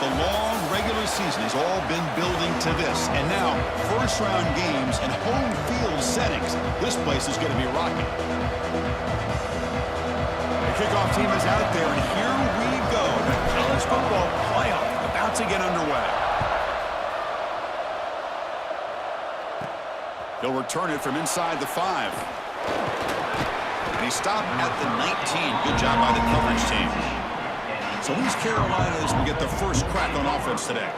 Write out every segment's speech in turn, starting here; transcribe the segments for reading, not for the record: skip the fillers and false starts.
The long regular season has all been building to this. And now, first-round games and home field settings. This place is going to be rocking. The kickoff team is out there, and here we go. The college football playoff about to get underway. He'll return it from inside the 5. And he stopped at the 19. Good job by the coverage team. So these Carolinas will get the first crack on offense today.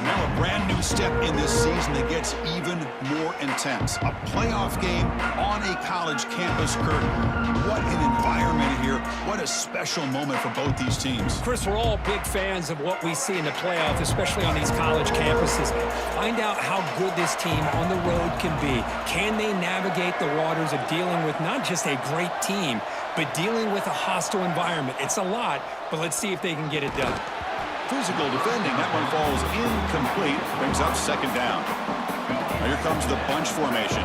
Now a brand new step in this season that gets even more intense. A playoff game on a college campus, Kurt. What an environment here. What a special moment for both these teams. Chris, we're all big fans of what we see in the playoffs, especially on these college campuses. Find out how good this team on the road can be. Can they navigate the waters of dealing with not just a great team, but dealing with a hostile environment? It's a lot, but let's see if they can get it done. Physical defending. That one falls incomplete. Brings up second down. Now here comes the bunch formation.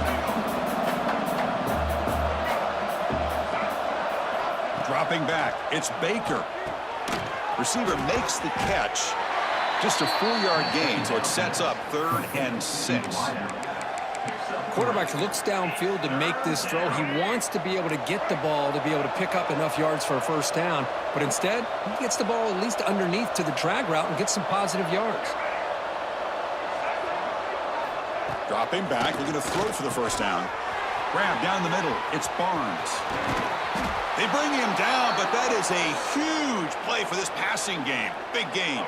Dropping back. It's Baker. Receiver makes the catch. Just a 4-yard gain, so it sets up 3rd and 6. Quarterback looks downfield to make this throw. He wants to be able to get the ball to be able to pick up enough yards for a first down. But instead, he gets the ball at least underneath to the drag route and gets some positive yards. Dropping back, looking to throw for the first down. Grab down the middle. It's Barnes. They bring him down, but that is a huge play for this passing game. Big gain.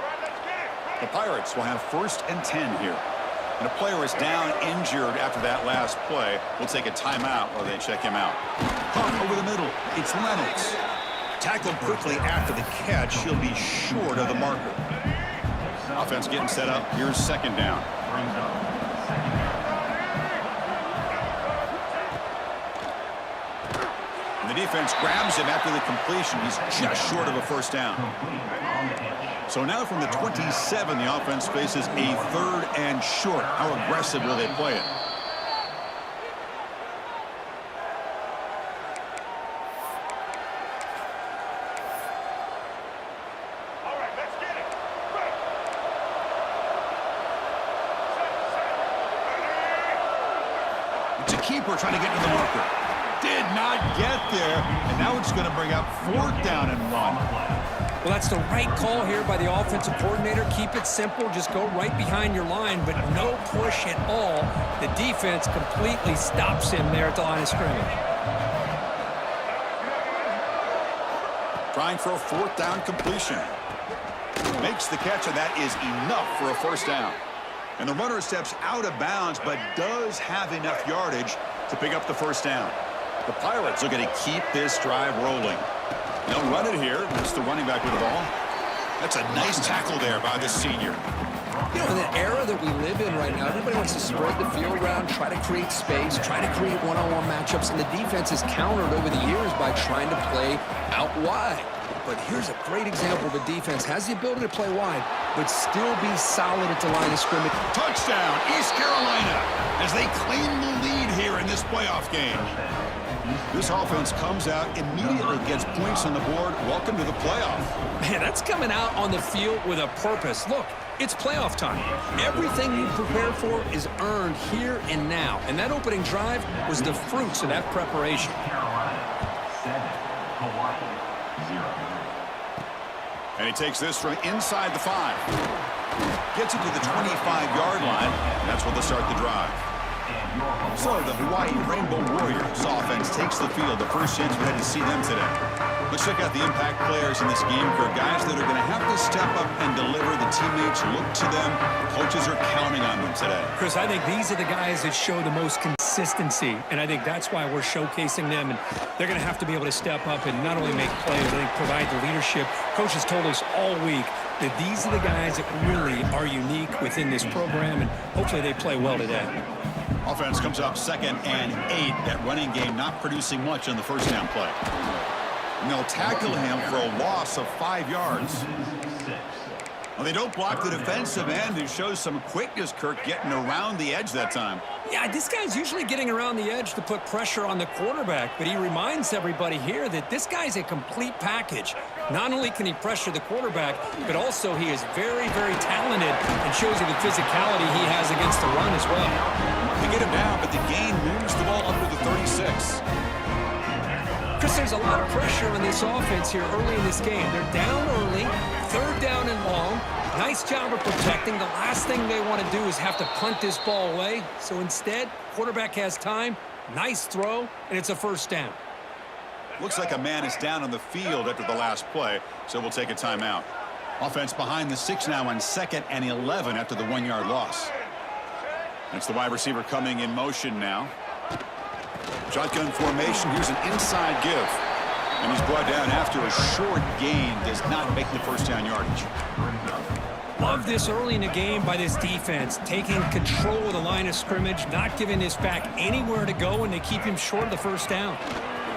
The Pirates will have 1st and 10 here. And a player is down injured after that last play. We'll take a timeout while they check him out. Pump over the middle. It's Reynolds. Tackled quickly after the catch. He'll be short of the marker. Offense getting set up. Here's second down. And the defense grabs him after the completion. He's just short of a first down. So now from the 27, the offense faces a 3rd and short. How aggressive will they play it? All right, let's get it. It's a keeper trying to get to the marker. Did not get there, and now it's going to bring up 4th down and 1. Well, that's the right call here by the offensive coordinator. Keep it simple. Just go right behind your line, but no push at all. The defense completely stops him there at the line of scrimmage. Trying for a 4th down completion. Makes the catch, and that is enough for a first down. And the runner steps out of bounds, but does have enough yardage to pick up the first down. The Pirates are going to keep this drive rolling. They'll run it here. It's the running back with the ball. That's a nice tackle there by the senior. You know, in the era that we live in right now, everybody wants to spread the field around, try to create space, try to create one-on-one matchups, and the defense has countered over the years by trying to play out wide. But here's a great example of a defense has the ability to play wide, but still be solid at the line of scrimmage. Touchdown, East Carolina, as they claim the lead here in this playoff game. This offense comes out, immediately gets points on the board. Welcome to the playoff. Man, that's coming out on the field with a purpose. Look, it's playoff time. Everything you prepare for is earned here and now. And that opening drive was the fruits of that preparation. And he takes this from inside the 5. Gets it to the 25-yard line. And that's where they'll start the drive. So the Hawaii Rainbow Warriors offense takes the field. The first chance we had to see them today. Let's check out the impact players in this game. For guys that are going to have to step up and deliver. The teammates look to them. Coaches are counting on them today. Chris, I think these are the guys that show the most consistency, and I think that's why we're showcasing them. And they're going to have to be able to step up and not only make plays, I think provide the leadership. Coaches told us all week that these are the guys that really are unique within this program, and hopefully they play well today. Offense comes up 2nd and 8. That running game not producing much on the first down play. And they'll tackle him for a loss of 5 yards. Well, they don't block the defensive end. It shows some quickness, Kirk, getting around the edge that time. Yeah, this guy's usually getting around the edge to put pressure on the quarterback, but he reminds everybody here that this guy's a complete package. Not only can he pressure the quarterback, but also he is very, very talented and shows you the physicality he has against the run as well. They get him down, but the gain moves the ball up to the 36. Chris, there's a lot of pressure on this offense here early in this game. They're down early, third down and long. Nice job of protecting. The last thing they want to do is have to punt this ball away. So instead, quarterback has time, nice throw, and it's a first down. Looks like a man is down on the field after the last play, so we'll take a timeout. Offense behind the 6 now on 2nd and 11 after the 1-yard loss. It's the wide receiver coming in motion now. Shotgun formation. Here's an inside give. And he's brought down after a short gain. Does not make the first down yardage. Love this early in the game by this defense. Taking control of the line of scrimmage, not giving this back anywhere to go, and they keep him short of the first down.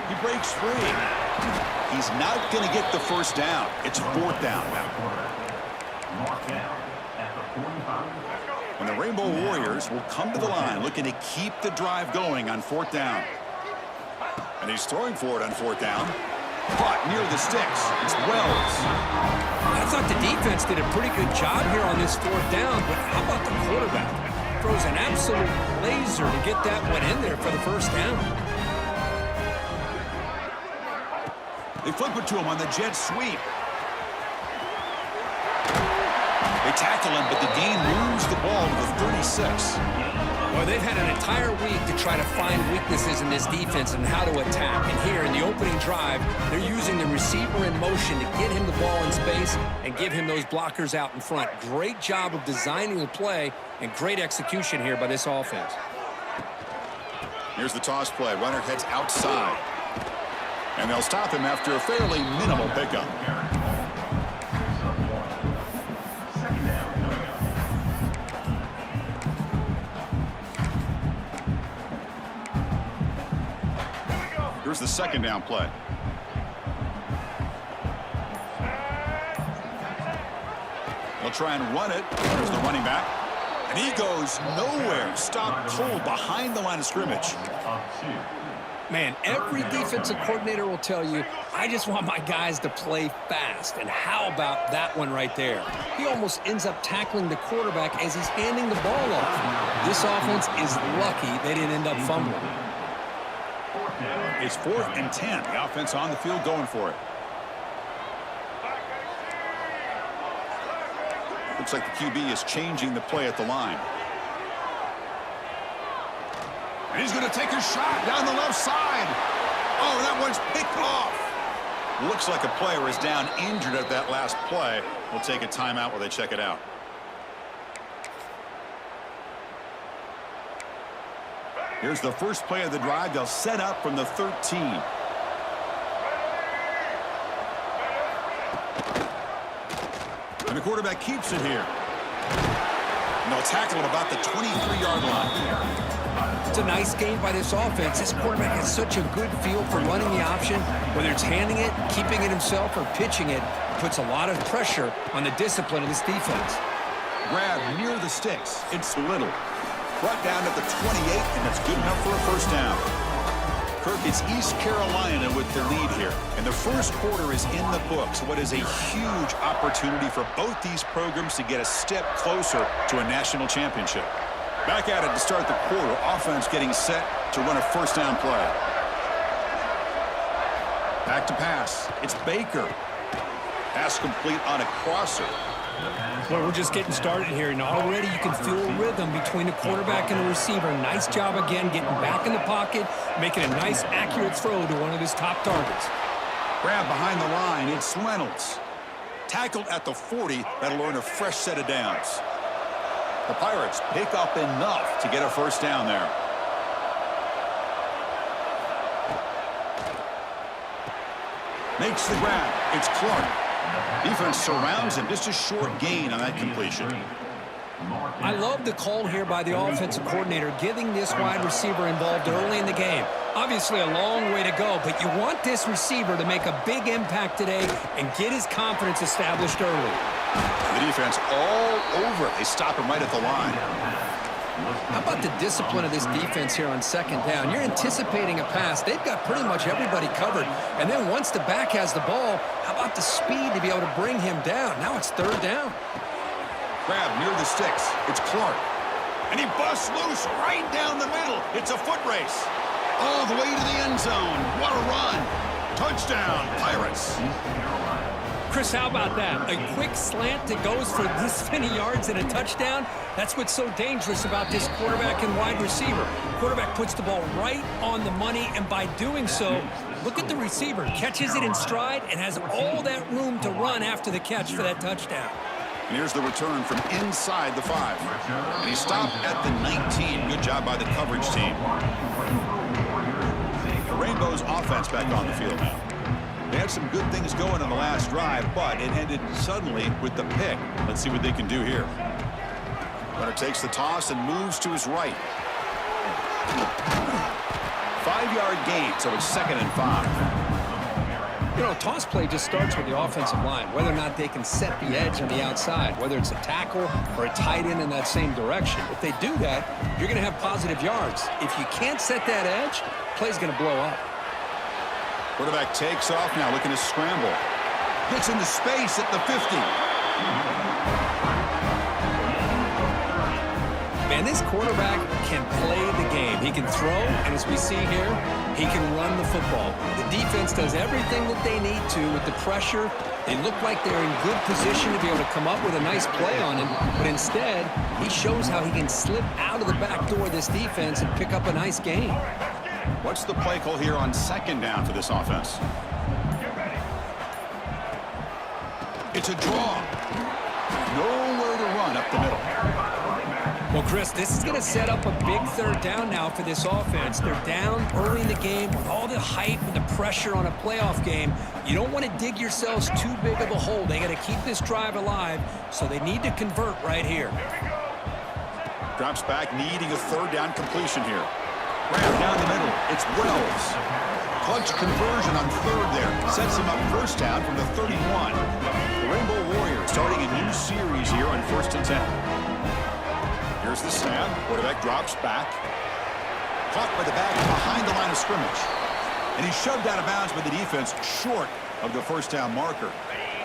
He breaks free. He's not going to get the first down. It's 4th down. And the Rainbow Warriors will come to the line looking to keep the drive going on 4th down. And he's throwing for it on 4th down. Caught near the sticks. It's Wells. I thought the defense did a pretty good job here on this 4th down, but how about the quarterback? Throws an absolute laser to get that one in there for the first down. They flip it to him on the jet sweep. They tackle him, but the gain moves the ball to the 36. Well, they've had an entire week to try to find weaknesses in this defense and how to attack. And here in the opening drive, they're using the receiver in motion to get him the ball in space and give him those blockers out in front. Great job of designing the play and great execution here by this offense. Here's the toss play. Runner heads outside. And they'll stop him after a fairly minimal pickup. Here's the 2nd down play. They'll try and run it. There's the running back. And he goes nowhere. Stopped cold behind the line of scrimmage. Man, every defensive coordinator will tell you, I just want my guys to play fast. And how about that one right there? He almost ends up tackling the quarterback as he's handing the ball off. This offense is lucky they didn't end up fumbling. It's 4th and 10. The offense on the field going for it. Looks like the QB is changing the play at the line. And he's going to take a shot down the left side. Oh, that one's picked off. Looks like a player is down injured at that last play. We'll take a timeout while they check it out. Here's the first play of the drive. They'll set up from the 13. And the quarterback keeps it here. And they'll tackle at about the 23-yard line. It's a nice game by this offense. This quarterback has such a good feel for running the option. Whether it's handing it, keeping it himself, or pitching it, puts a lot of pressure on the discipline of this defense. Grab near the sticks. It's Little. Brought down at the 28, and that's good enough for a first down. Kirk, it's East Carolina with the lead here. And the first quarter is in the books. What is a huge opportunity for both these programs to get a step closer to a national championship. Back at it to start the quarter. Offense getting set to run a first down play. Back to pass. It's Baker. Pass complete on a crosser. Well, we're just getting started here, and already you can feel a rhythm between the quarterback and the receiver. Nice job again getting back in the pocket, making a nice, accurate throw to one of his top targets. Grab behind the line. It's Reynolds. Tackled at the 40. That'll earn a fresh set of downs. The Pirates pick up enough to get a first down there. Makes the grab. It's Clark. Defense surrounds him. Just a short gain on that completion. I love the call here by the offensive coordinator, getting this wide receiver involved early in the game. Obviously a long way to go, but you want this receiver to make a big impact today and get his confidence established early. The defense all over it. They stop him right at the line. How about the discipline of this defense here on second down? You're anticipating a pass. They've got pretty much everybody covered. And then once the back has the ball, how about the speed to be able to bring him down? Now it's third down. Grab near the sticks. It's Clark. And he busts loose right down the middle. It's a foot race. All the way to the end zone. What a run. Touchdown, Pirates. Chris, how about that? A quick slant that goes for this many yards and a touchdown? That's what's so dangerous about this quarterback and wide receiver. Quarterback puts the ball right on the money, and by doing so, look at the receiver. Catches it in stride and has all that room to run after the catch for that touchdown. And here's the return from inside the 5. And he stopped at the 19. Good job by the coverage team. The Rainbows offense back on the field now. They had some good things going on the last drive, but it ended suddenly with the pick. Let's see what they can do here. Runner takes the toss and moves to his right. 5-yard gain, so it's 2nd and 5. You know, toss play just starts with the offensive line, whether or not they can set the edge on the outside, whether it's a tackle or a tight end in that same direction. If they do that, you're going to have positive yards. If you can't set that edge, play's going to blow up. Quarterback takes off now, looking to scramble. Gets into space at the 50. Man, this quarterback can play the game. He can throw, and as we see here, he can run the football. The defense does everything that they need to with the pressure. They look like they're in good position to be able to come up with a nice play on him, but instead, he shows how he can slip out of the back door of this defense and pick up a nice gain. What's the play call here on 2nd down for this offense? It's a draw. Nowhere to run up the middle. Well, Chris, this is going to set up a big third down now for this offense. They're down early in the game with all the hype and the pressure on a playoff game. You don't want to dig yourselves too big of a hole. They got to keep this drive alive, so they need to convert right here. Drops back, needing a 3rd down completion here. Grab down the middle. It's Wells. Clutch conversion on 3rd there. Sets him up 1st down from the 31. The Rainbow Warriors starting a new series here on 1st and 10. Here's the snap. Quarterback drops back. Caught by the back behind the line of scrimmage. And he's shoved out of bounds by the defense short of the 1st down marker.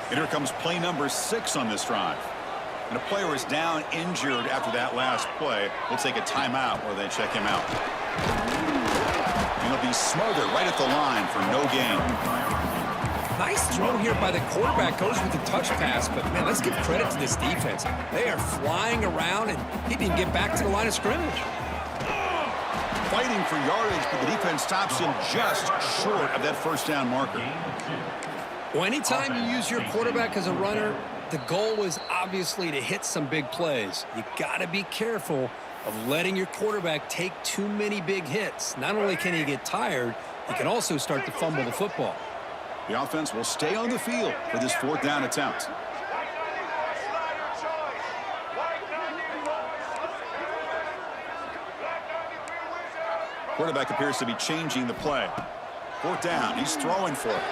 And here comes play number 6 on this drive. And a player is down injured after that last play. They'll take a timeout where they check him out. And he'll be smothered right at the line for no gain. Nice throw here by the quarterback. Goes with the touch pass, but man, let's give credit to this defense. They are flying around, and he didn't get back to the line of scrimmage. Fighting for yardage, but the defense stops him just short of that 1st down marker. Well, anytime you use your quarterback as a runner, the goal is obviously to hit some big plays. You got to be careful of letting your quarterback take too many big hits. Not only can he get tired, he can also start to fumble the football. The offense will stay on the field for this 4th down attempt. Quarterback appears to be changing the play. 4th down. He's throwing for it.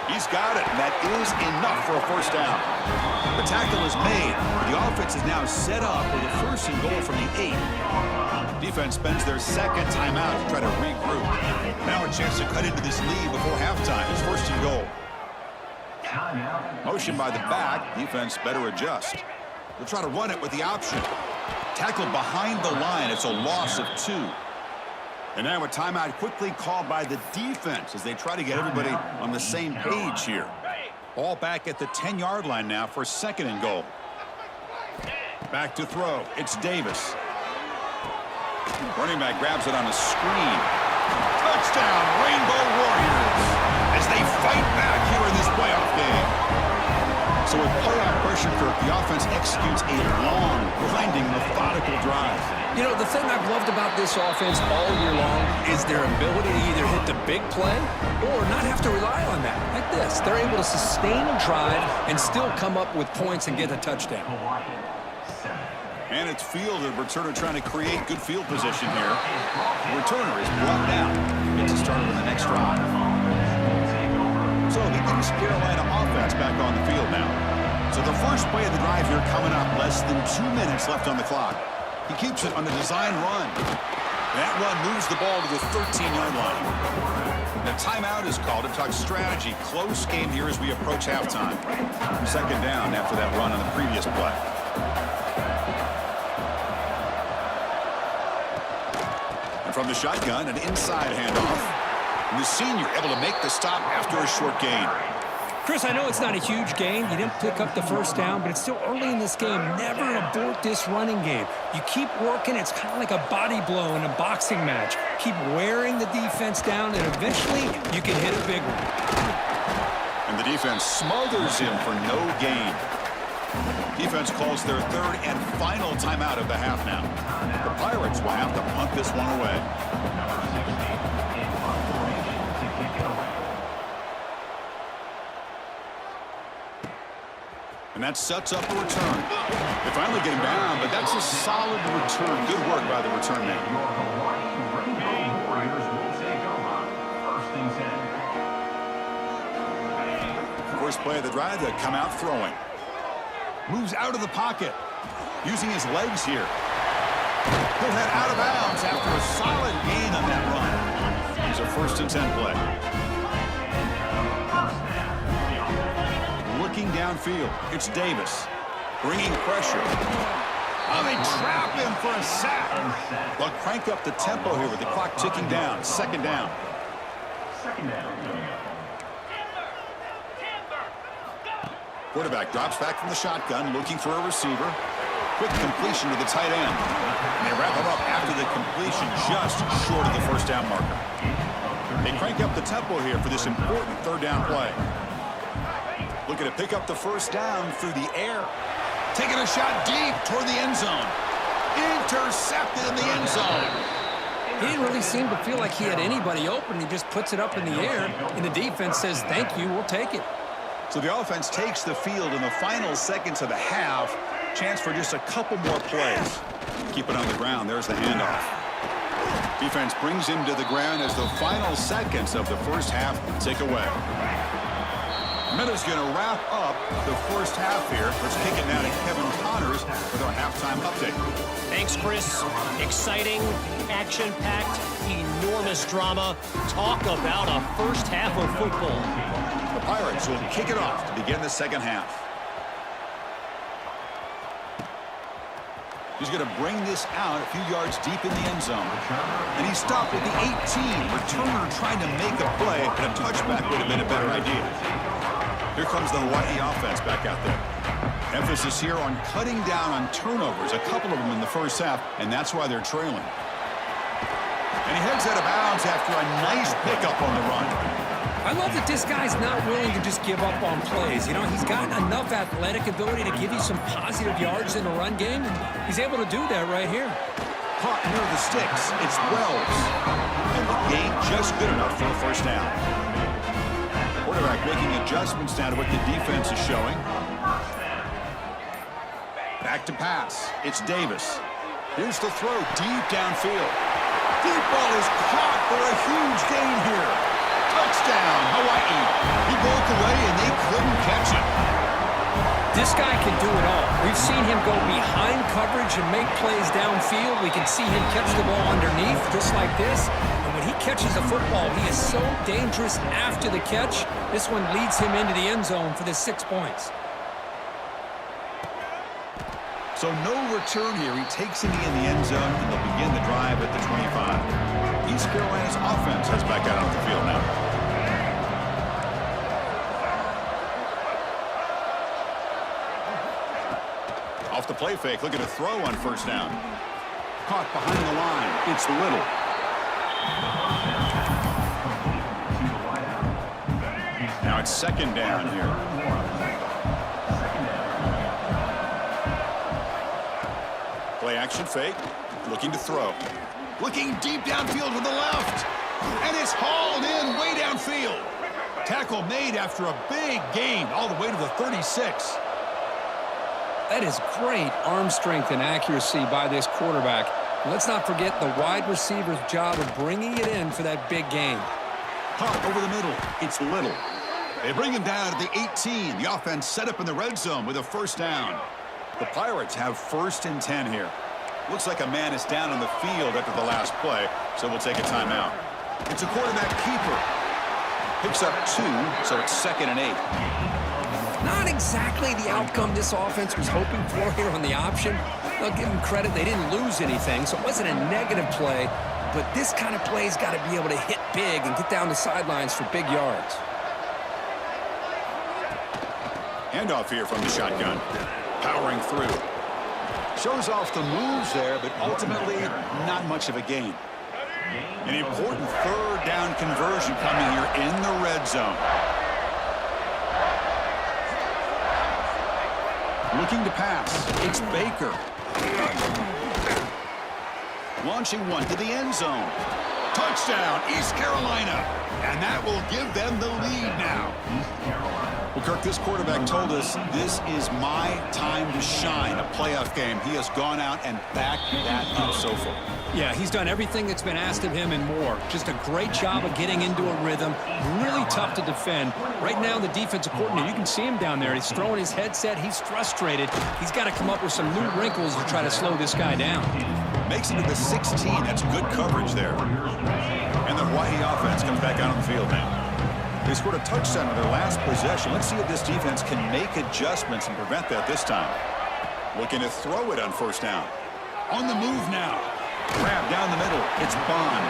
He's got it, and that is enough for a 1st down. The tackle is made. The offense is now set up with a 1st and goal from the 8. Defense spends their 2nd timeout to try to regroup. Now a chance to cut into this lead before halftime. It's 1st and goal. Motion by the back. Defense better adjust. They'll try to run it with the option. Tackled behind the line. It's a loss of 2. And now a timeout quickly called by the defense as they try to get everybody on the same page here. Ball back at the 10-yard line now for 2nd and goal. Back to throw. It's Davis. Running back grabs it on a screen. Touchdown, Rainbow Warriors, as they fight back here in this playoff game. So with playoff pressure, Kirk, the offense executes a long, grinding, methodical drive. You know, the thing I've loved about this offense all year long is their ability to either hit the big play or not have to rely on that. Like this, they're able to sustain a drive and still come up with points and get a touchdown. And it's field, the returner trying to create good field position here. The returner is brought down. Gets to start with the next drive. So the East Carolina offense back on the field now. It's So the first play of the drive here coming up, less than 2 minutes left on the clock. He keeps it on a design run. That run moves the ball to the 13-yard line. The timeout is called to talk strategy. Close game here as we approach halftime. Second down after that run on the previous play. And from the shotgun, an inside handoff. And the senior able to make the stop after a short gain. Chris, I know it's not a huge gain. You didn't pick up the first down, but it's still early in this game. Never abort this running game. You keep working. It's kind of like a body blow in a boxing match. Keep wearing the defense down, and eventually you can hit a big one. And the defense smothers him for no gain. Defense calls their third and final timeout of the half now. The Pirates will have to punt this one away. And that sets up a return. They finally get him down, but that's a solid return. Good work by the return man. First play of the drive, they come out throwing. Moves out of the pocket, using his legs here. He'll head out of bounds after a solid gain on that run. It's a 1st and 10 play. Looking downfield, it's Davis, bringing pressure. Oh, they trap him for a sack. They'll crank up the tempo here with the clock ticking down. Second down. Quarterback drops back from the shotgun, looking for a receiver. Quick completion to the tight end. And they wrap him up after the completion, just short of the first down marker. They crank up the tempo here for this important third down play. Looking to pick up the first down through the air. Taking a shot deep toward the end zone. Intercepted in the end zone. He didn't really seem to feel like he had anybody open. He just puts it up in the air, and the defense says, thank you, we'll take it. So the offense takes the field in the final seconds of the half. Chance for just a couple more plays. Keep it on the ground. There's the handoff. Defense brings him to the ground as the final seconds of the first half tick away. Meadows going to wrap up the first half here. Let's kick it now to Kevin Connors with our halftime update. Thanks, Chris. Exciting, action-packed, enormous drama. Talk about a first half of football. The Pirates will kick it off to begin the second half. He's going to bring this out a few yards deep in the end zone. And he stopped at the 18. Returner trying to make a play, and a touchback would have been a better idea. Here comes the Hawaii offense back out there. Emphasis here on cutting down on turnovers, a couple of them in the first half, and that's why they're trailing. And he heads out of bounds after a nice pickup on the run. I love that this guy's not willing to just give up on plays. You know, he's got enough athletic ability to give you some positive yards in the run game, and he's able to do that right here. Caught near the sticks. It's Wells. And the gain just good enough for a first down. Quarterback making adjustments now to what the defense is showing. Back to pass. It's Davis. Here's the throw deep downfield. Deep ball is caught for a huge gain here. Touchdown, Hawaii. He broke away and they couldn't catch him. This guy can do it all. We've seen him go behind coverage and make plays downfield. We can see him catch the ball underneath just like this. And when he catches a football, he is so dangerous after the catch. This one leads him into the end zone for the 6 points. So no return here. He takes it in the end zone, and they'll begin the drive at the 25. East Carolina's offense heads back out on the field now. Off the play fake, looking to throw on first down. Caught behind the line. It's Little. Now it's second down here. Play action fake, looking to throw. Looking deep downfield to the left. And it's hauled in way downfield. Tackle made after a big gain all the way to the 36. That is great arm strength and accuracy by this quarterback. Let's not forget the wide receiver's job of bringing it in for that big gain. Caught over the middle. It's Little. They bring him down to the 18. The offense set up in the red zone with a first down. The Pirates have 1st and 10 here. Looks like a man is down on the field after the last play, so we'll take a timeout. It's a quarterback keeper. Picks up 2, so it's 2nd and 8. Not exactly the outcome this offense was hoping for here on the option. I'll give them credit. They didn't lose anything, so it wasn't a negative play. But this kind of play's got to be able to hit big and get down the sidelines for big yards. Handoff here from the shotgun. Powering through. Shows off the moves there, but ultimately not much of a gain. An important 3rd down conversion coming here in the red zone. Looking to pass. It's Baker. Launching one to the end zone. Touchdown, East Carolina. And that will give them the lead now. Well, Kirk, this quarterback told us this is my time to shine, a playoff game. He has gone out and backed that up so far. Yeah, he's done everything that's been asked of him and more. Just a great job of getting into a rhythm. Really tough to defend. Right now, the defensive coordinator, you can see him down there. He's throwing his headset. He's frustrated. He's got to come up with some new wrinkles to try to slow this guy down. Makes it to the 16. That's good coverage there. And the Hawaii offense comes back out on the field now. They scored a touchdown on their last possession. Let's see if this defense can make adjustments and prevent that this time. Looking to throw it on 1st down. On the move now. Grab down the middle. It's Bond.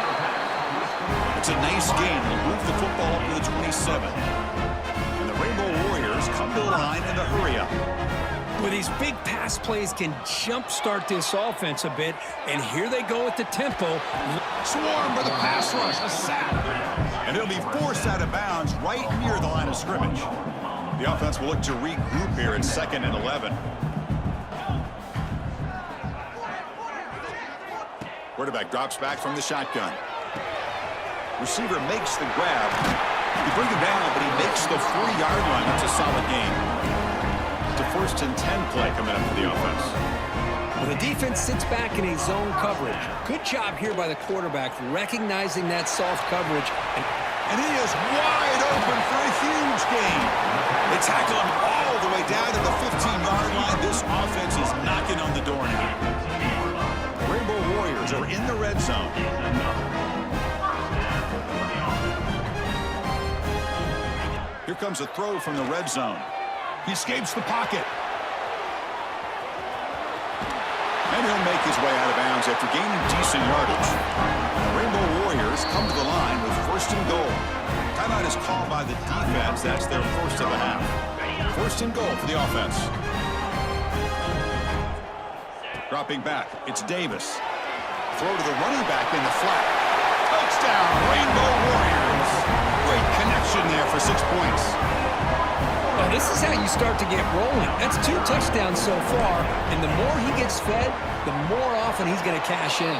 It's a nice gain. They'll move the football up to the 27. And the Rainbow Warriors come to the line in the hurry-up. Well, these big pass plays can jumpstart this offense a bit, and here they go at the tempo. Swarm for the pass rush. A sack. And it'll be forced out of bounds right near the line of scrimmage. The offense will look to regroup here at 2nd and 11. Quarterback drops back from the shotgun. Receiver makes the grab. You bring him down, but he makes the 4-yard line. That's a solid gain. It's a 1st and 10 play coming up for the offense. Well, the defense sits back in a zone coverage. Good job here by the quarterback, recognizing that soft coverage. And he is wide open for a huge gain. They tackle him all the way down to the 15-yard line. This offense is knocking on the door now. The Rainbow Warriors are in the red zone. Here comes a throw from the red zone. He escapes the pocket. And he'll make his way out of bounds after gaining decent yardage. The Rainbow Warriors come to the line with 1st and goal. Timeout is called by the defense. That's their 1st of the half. 1st and goal for the offense. Dropping back, it's Davis. Throw to the running back in the flat. Touchdown, Rainbow Warriors. Great connection there for 6 points. Well, this is how you start to get rolling. That's 2 touchdowns so far, and the more he gets fed, the more often he's going to cash in.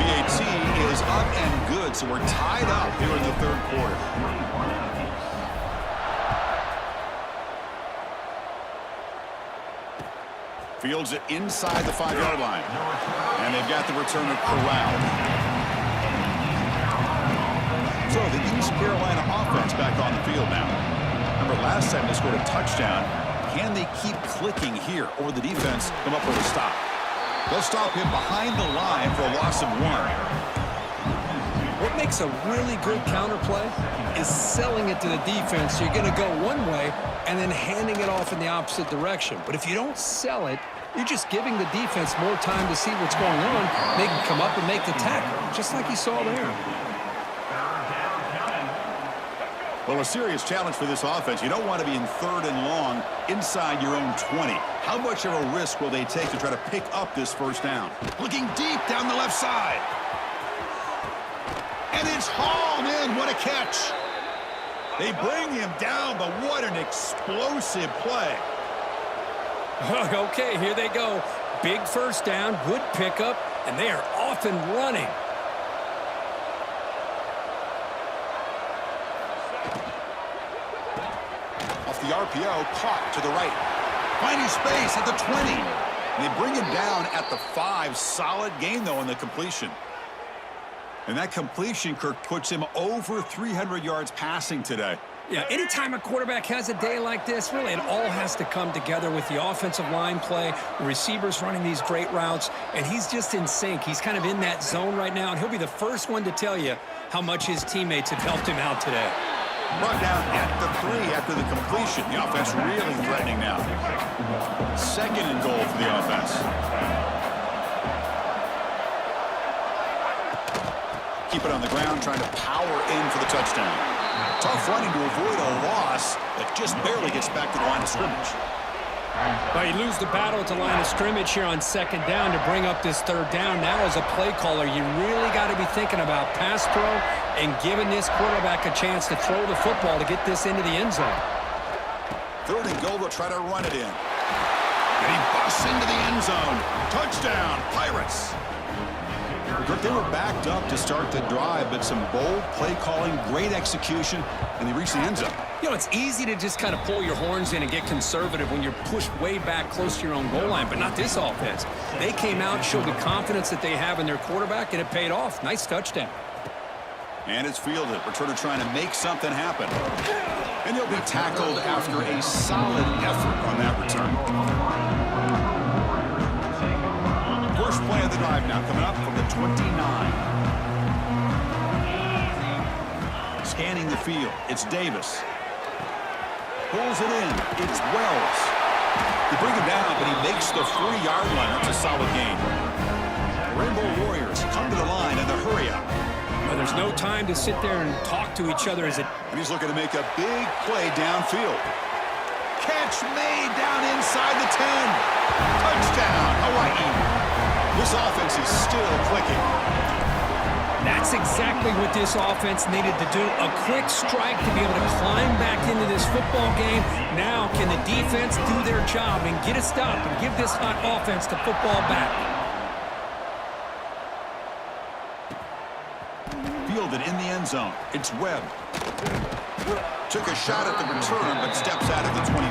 BAT is up and good, so we're tied up here in the 3rd quarter. Fields it inside the 5-yard line. And they've got the returner corralled. So the East Carolina offense back on the field now. Remember, last time they scored a touchdown. Can they keep clicking here, or will the defense come up with a stop? They'll stop him behind the line for a loss of 1. What makes a really good counterplay is selling it to the defense. So you're going to go one way and then handing it off in the opposite direction. But if you don't sell it, you're just giving the defense more time to see what's going on. They can come up and make the tackle, just like you saw there. Well, a serious challenge for this offense. You don't want to be in 3rd and long inside your own 20. How much of a risk will they take to try to pick up this 1st down? Looking deep down the left side. And it's hauled in. What a catch. They bring him down, but what an explosive play. Okay, here they go. Big 1st down, good pickup, and they are off and running. The RPO caught to the right. Finding space at the 20. And they bring him down at the 5. Solid gain, though, in the completion. And that completion, Kirk, puts him over 300 yards passing today. Yeah, anytime a quarterback has a day like this, really it all has to come together with the offensive line play, the receivers running these great routes, and he's just in sync. He's kind of in that zone right now, and he'll be the first one to tell you how much his teammates have helped him out today. Brought down at the 3 after the completion. The offense really threatening now. 2nd and goal for the offense. Keep it on the ground, trying to power in for the touchdown. Tough running to avoid a loss, but just barely gets back to the line of scrimmage. Well, you lose the battle at the line of scrimmage here on 2nd down to bring up this 3rd down. Now, as a play caller, you really got to be thinking about pass pro and giving this quarterback a chance to throw the football to get this into the end zone. 3rd and goal, they'll try to run it in. And he busts into the end zone. Touchdown, Pirates. They were backed up to start the drive, but some bold play calling, great execution, and they reached the end zone. You know, it's easy to just kind of pull your horns in and get conservative when you're pushed way back close to your own goal line, but not this offense. They came out, showed the confidence that they have in their quarterback, and it paid off. Nice touchdown. And it's fielded. Returner trying to make something happen. And he'll be tackled after a solid effort on that return. First play of the drive now coming up from the 29. Scanning the field, it's Davis. Pulls it in, it's Wells. They bring him down, but he makes the 3-yard line. It's a solid gain. The Rainbow Warriors come to the line in the hurry up. Well, there's no time to sit there and talk to each other as it... And he's looking to make a big play downfield. Catch made down inside the 10. Touchdown, Hawaii. This offense is still clicking. That's exactly what this offense needed to do. A quick strike to be able to climb back into this football game. Now, can the defense do their job and get a stop and give this hot offense the football back? Fielded in the end zone. It's Webb. Took a shot at the return, but steps out of the 24.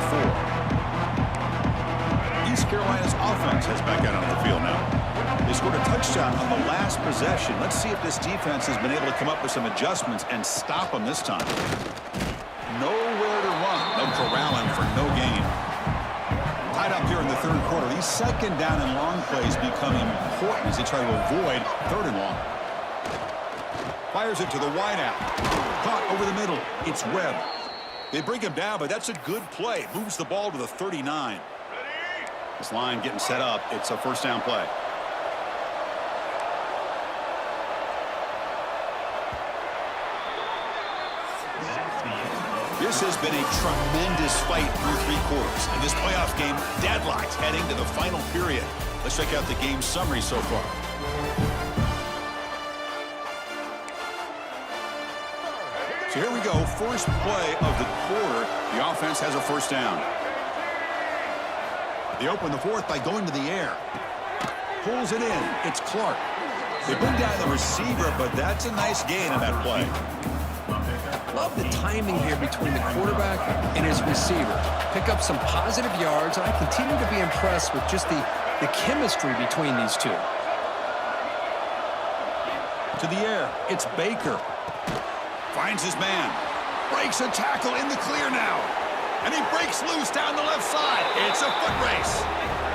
East Carolina's offense has back out on the field now. They scored a touchdown on the last possession. Let's see if this defense has been able to come up with some adjustments and stop them this time. Nowhere to run. They'll corral him for no gain. Tied up here in the 3rd quarter. These 2nd down and long plays become important as they try to avoid 3rd and long. Fires it to the wideout. Caught over the middle. It's Webb. They bring him down, but that's a good play. Moves the ball to the 39. This line getting set up. It's a 1st down play. This has been a tremendous fight through 3 quarters. In this playoff game, deadlocked heading to the final period. Let's check out the game summary so far. So here we go. First play of the quarter. The offense has a 1st down. They open the 4th by going to the air. Pulls it in. It's Clark. They bring down the receiver, but that's a nice gain on that play. Love the timing here between the quarterback and his receiver. Pick up some positive yards, and I continue to be impressed with just the chemistry between these two. To the air, it's Baker. Finds his man. Breaks a tackle in the clear now. And he breaks loose down the left side. It's a foot race.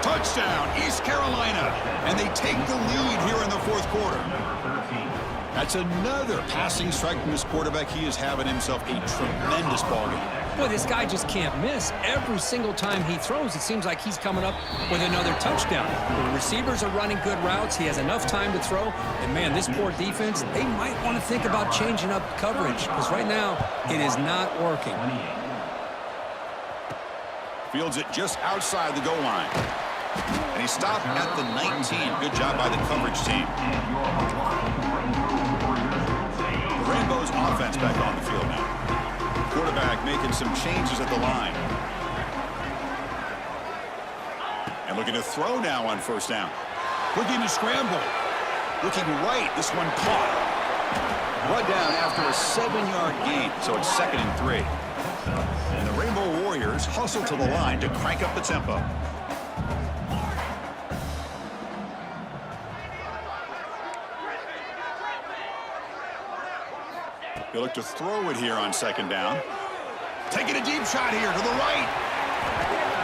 Touchdown, East Carolina. And they take the lead here in the 4th quarter. That's another passing strike from this quarterback. He is having himself a tremendous ballgame. Boy, this guy just can't miss. Every single time he throws, it seems like he's coming up with another touchdown. The receivers are running good routes. He has enough time to throw. And, man, this poor defense, they might want to think about changing up coverage because right now it is not working. Fields it just outside the goal line. And he stopped at the 19. Good job by the coverage team. The Rainbows offense back on the field now. Quarterback making some changes at the line. And looking to throw now on 1st down. Looking to scramble. Looking right. This one caught. Brought down after a 7-yard gain. So it's 2nd and 3. And the Rainbow Warriors hustle to the line to crank up the tempo. They look to throw it here on second down. Taking a deep shot here to the right.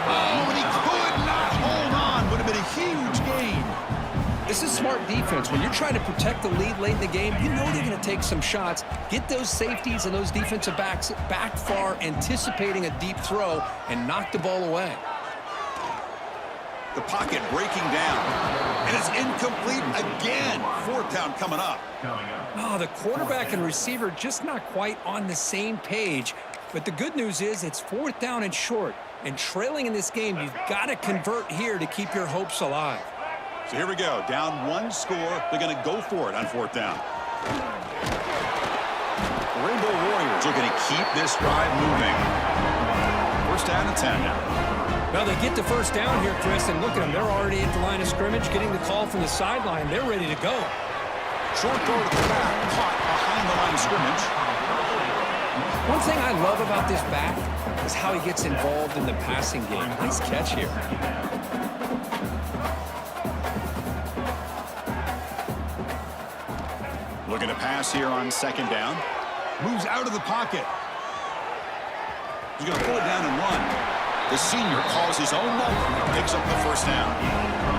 Oh, and he could not hold on. Would have been a huge gain. This is smart defense. When you're trying to protect the lead late in the game, you know they're going to take some shots, get those safeties and those defensive backs back far, anticipating a deep throw, and knock the ball away. The pocket breaking down. And it's incomplete again. Fourth down coming up. Oh, the quarterback and receiver just not quite on the same page. But the good news is it's fourth down and short. And trailing in this game, you've got to convert here to keep your hopes alive. So here we go. Down one score. They're going to go for it on fourth down. The Rainbow Warriors are going to keep this drive moving. First down and 10 now. Well, they get the first down here, Chris, and look at them. They're already at the line of scrimmage, getting the call from the sideline. They're ready to go. Short throw to the back, caught behind the line of scrimmage. One thing I love about this back is how he gets involved in the passing game. Nice catch here. Looking to pass here on second down. Moves out of the pocket. He's going to pull it down and run. The senior calls his own number, picks up the first down.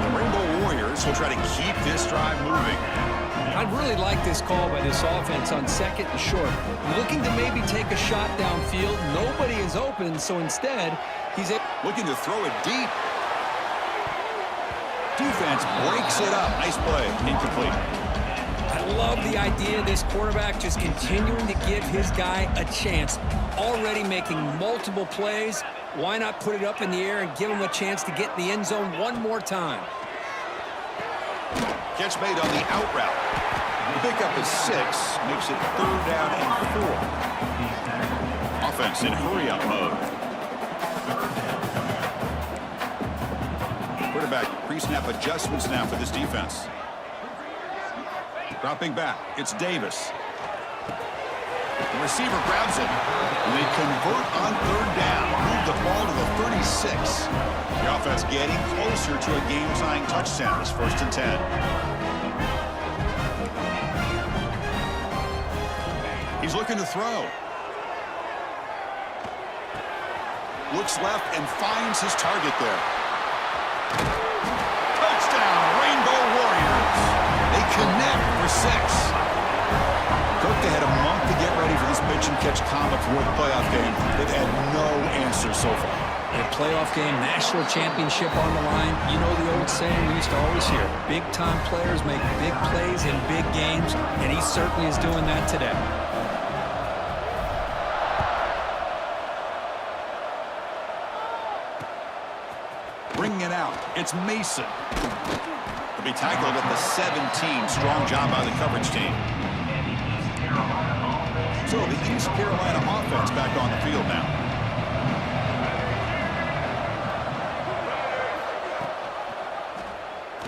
The Rainbow Warriors will try to keep this drive moving. I'd really like this call by this offense on second and short. Looking to maybe take a shot downfield. Nobody is open, so instead, he's looking to throw it deep. Defense breaks it up. Nice play. Incomplete. I love the idea of this quarterback just continuing to give his guy a chance. Already making multiple plays. Why not put it up in the air and give him a chance to get in the end zone one more time? Catch made on the out route. The pickup is 6. Makes it third down and 4. Offense in hurry-up mode. Quarterback pre-snap adjustments now for this defense. Dropping back. It's Davis. The receiver grabs it. And they convert on third down. Move the ball to the 36. The offense getting closer to a game-tying touchdown. It's first and 10. He's looking to throw. Looks left and finds his target there. Touchdown, Rainbow Warriors. They connect for 6. Cook, they had a month to get ready for this pitch and catch combo for the playoff game. They've had no answer so far. A playoff game, national championship on the line. You know the old saying we used to always hear. Big-time players make big plays in big games, and he certainly is doing that today. Bringing it out, it's Mason. He'll be tackled at the 17. Strong job by the coverage team. So the East Carolina offense back on the field now.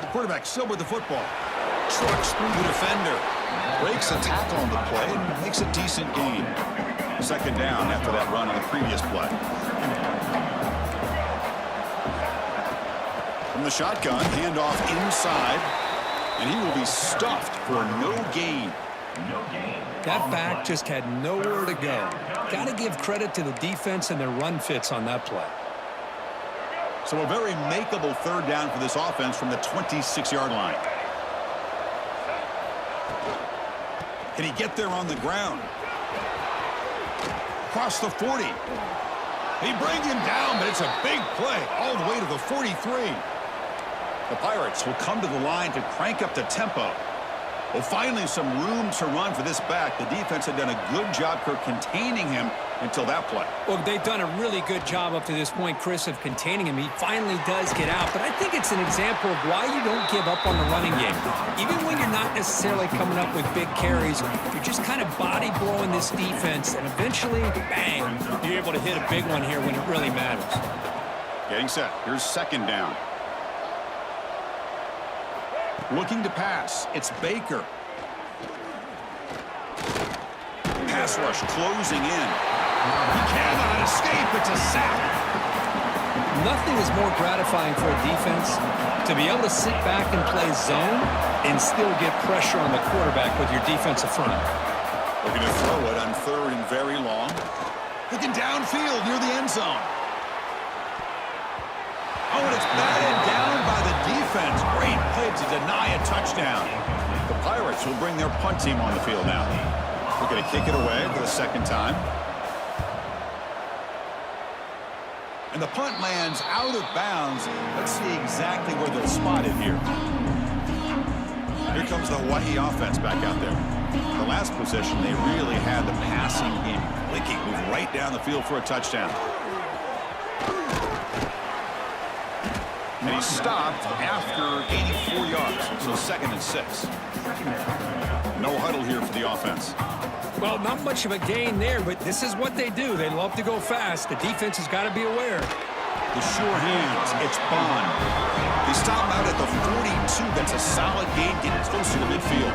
The quarterback still with the football. Trucks through the defender. Breaks a tackle on the play and makes a decent gain. Second down after that run on the previous play. From the shotgun, handoff inside. And he will be stuffed for no gain. That back just had nowhere to go. Got to give credit to the defense and their run fits on that play. So a very makeable third down for this offense from the 26-yard line. Can he get there on the ground? Across the 40. They bring him down, but it's a big play all the way to the 43. The Pirates will come to the line to crank up the tempo. Well, finally some room to run for this back. The defense had done a good job for containing him until that play. Well, they've done a really good job up to this point, Chris, of containing him. He finally does get out, but I think it's an example of why you don't give up on the running game. Even when you're not necessarily coming up with big carries, you're just kind of body blowing this defense, and eventually, bang, you're able to hit a big one here when it really matters. Getting set. Here's second down. Looking to pass. It's Baker. Pass rush closing in. He cannot escape. It's a sack. Nothing is more gratifying for a defense to be able to sit back and play zone and still get pressure on the quarterback with your defensive front. Looking to throw it on 3rd and very long. Looking downfield near the end zone. Oh, and it's batted down by the defense. Great play to deny a touchdown. The Pirates will bring their punt team on the field now. We're going to kick it away for the 2nd time. And the punt lands out of bounds. Let's see exactly where they'll spot it here. Here comes the Hawaii offense back out there. The last possession, they really had the passing game clicking. Moved right down the field for a touchdown. And he stopped after 84 yards, so 2nd and 6. No huddle here for the offense. Well, not much of a gain there, but this is what they do. They love to go fast. The defense has got to be aware. The sure hands, it's Bond. They stop him out at the 42. That's a solid gain, getting closer to midfield.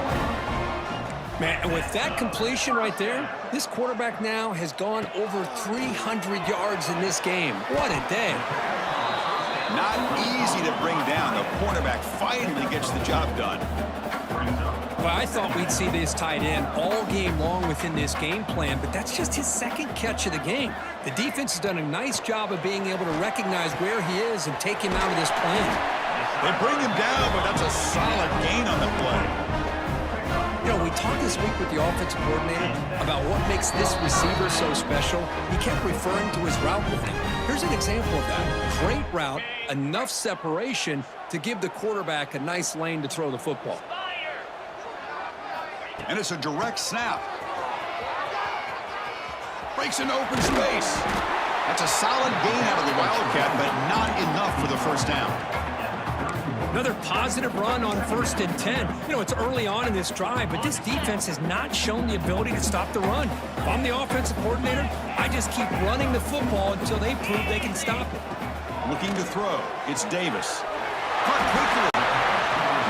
Man, and with that completion right there, this quarterback now has gone over 300 yards in this game. What a day. Not easy to bring down. The cornerback finally gets the job done. Well, I thought we'd see this tight end all game long within this game plan, but that's just his 2nd catch of the game. The defense has done a nice job of being able to recognize where he is and take him out of this plan. They bring him down, but that's a solid gain on the play. You know, we talked this week with the offensive coordinator about what makes this receiver so special. He kept referring to his route running. Here's an example of that. Great route, enough separation to give the quarterback a nice lane to throw the football. And it's a direct snap. Breaks into open space. That's a solid gain out of the Wildcat, but not enough for the 1st down. Another positive run on 1st and 10. You know, it's early on in this drive, but this defense has not shown the ability to stop the run. If I'm the offensive coordinator, I just keep running the football until they prove they can stop it. Looking to throw. It's Davis. Caught quickly.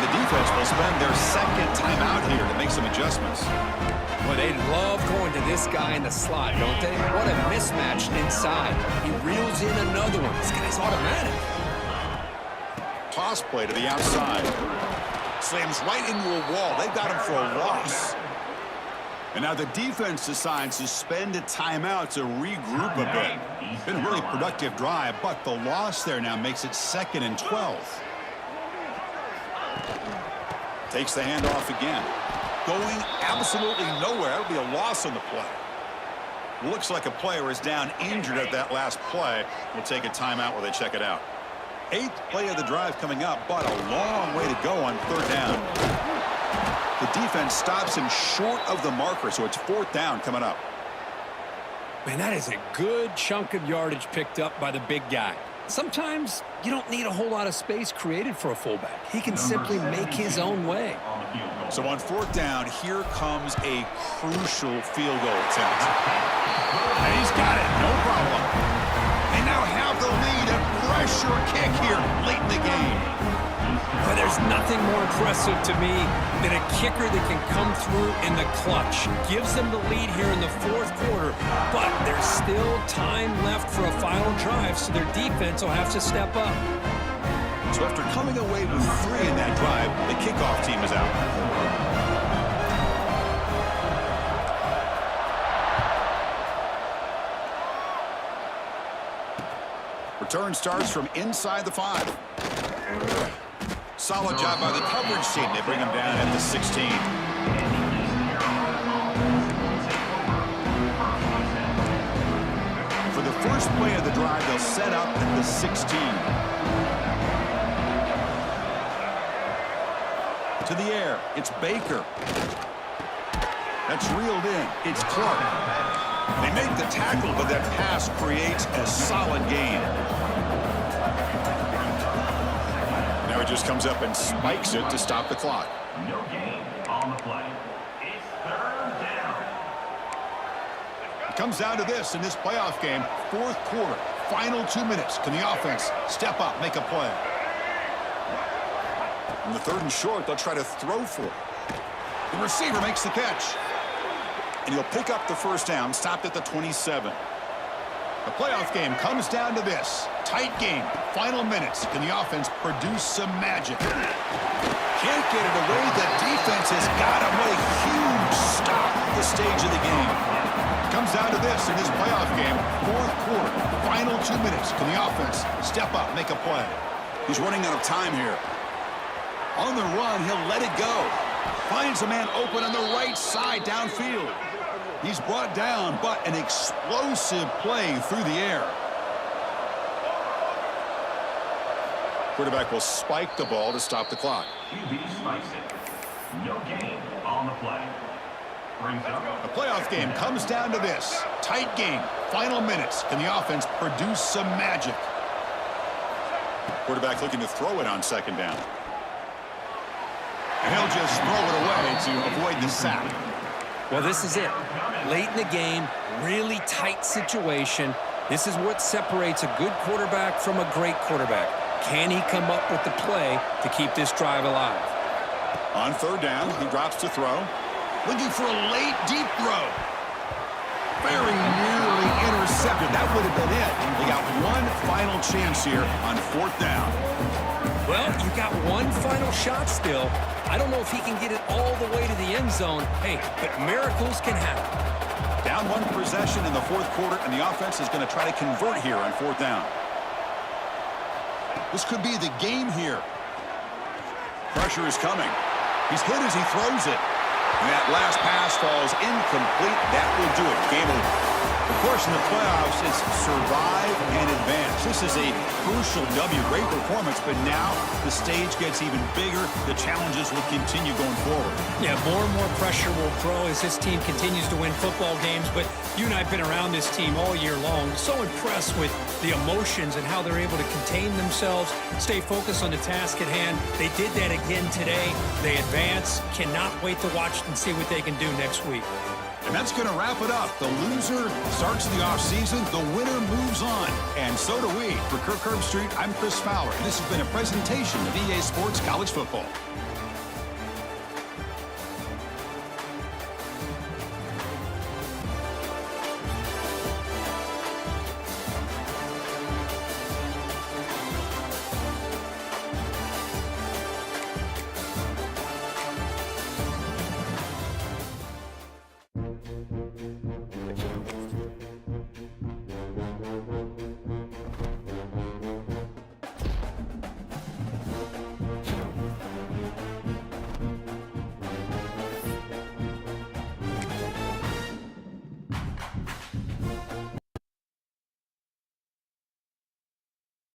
The defense will spend their 2nd timeout here to make some adjustments. Well, they love going to this guy in the slot, don't they? What a mismatch inside. He reels in another one. This guy's automatic. Toss play to the outside. Slams right into a wall. They've got him for a loss. And now the defense decides to spend a timeout to regroup a bit. Been a really productive drive, but the loss there now makes it 2nd and 12. Takes the handoff again. Going absolutely nowhere. That'll be a loss on the play. Looks like a player is down injured at that last play. We'll take a timeout while they check it out. 8th play of the drive coming up, but a long way to go on 3rd down. The defense stops him short of the marker, so it's 4th down coming up. Man, that is a good chunk of yardage picked up by the big guy. Sometimes you don't need a whole lot of space created for a fullback. He can simply make his own way. So on 4th down, here comes a crucial field goal attempt. And he's got it, no problem. They now have the lead, a pressure kick here late in the game. But there's nothing more impressive to me than a kicker that can come through in the clutch. Gives them the lead here in the 4th quarter, but there's still time left for a final drive, so their defense will have to step up. So after coming away with 3 in that drive, the kickoff team is out. Return starts from inside the 5. Solid job by the coverage team. They bring him down at the 16. For the first play of the drive, they'll set up at the 16. To the air, it's Baker. That's reeled in. It's Clark. They make the tackle, but that pass creates a solid gain. Now he just comes up and spikes it to stop the clock. No gain on the play. It's 3rd down. It comes down to this in this playoff game. 4th quarter, final 2 minutes. Can the offense step up, make a play? In the 3rd and short, they'll try to throw for it. The receiver makes the catch. And he'll pick up the 1st down, stopped at the 27. The playoff game comes down to this. Tight game, final minutes. Can the offense produce some magic? Can't get it away. The defense has got him. What a huge stop at the stage of the game. Comes down to this in this playoff game. Fourth quarter, final 2 minutes. Can the offense step up, make a play? He's running out of time here. On the run, he'll let it go. Finds a man open on the right side downfield. He's brought down, but an explosive play through the air. Quarterback will spike the ball to stop the clock. QB spikes it. No gain on the play. Brings up. The playoff game comes down to this. Tight game. Final minutes. Can the offense produce some magic? Quarterback looking to throw it on second down. And he'll just throw it away to avoid the sack. Well, this is it. Late in the game, really tight situation. This is what separates a good quarterback from a great quarterback. Can he come up with the play to keep this drive alive? On third down, he drops to throw. Looking for a late, deep throw. Very nearly intercepted. That would have been it. They got one final chance here on fourth down. Well, you got one final shot still. I don't know if he can get it all the way to the end zone. Hey, but miracles can happen. Down one possession in the fourth quarter, and the offense is going to try to convert here on fourth down. This could be the game here. Pressure is coming. He's hit as he throws it. And that last pass falls incomplete. That will do it. Game over. Of course, in the playoffs, it's survive and advance. This is a crucial W. Great performance, but now the stage gets even bigger. The challenges will continue going forward. Yeah, more and more pressure will grow as this team continues to win football games. But you and I have been around this team all year long. So impressed with the emotions and how they're able to contain themselves, stay focused on the task at hand. They did that again today. They advance. Cannot wait to watch and see what they can do next week. And that's going to wrap it up. The loser starts the offseason. The winner moves on. And so do we. For Kirk Herbstreit, I'm Chris Fowler. And this has been a presentation of EA Sports College Football.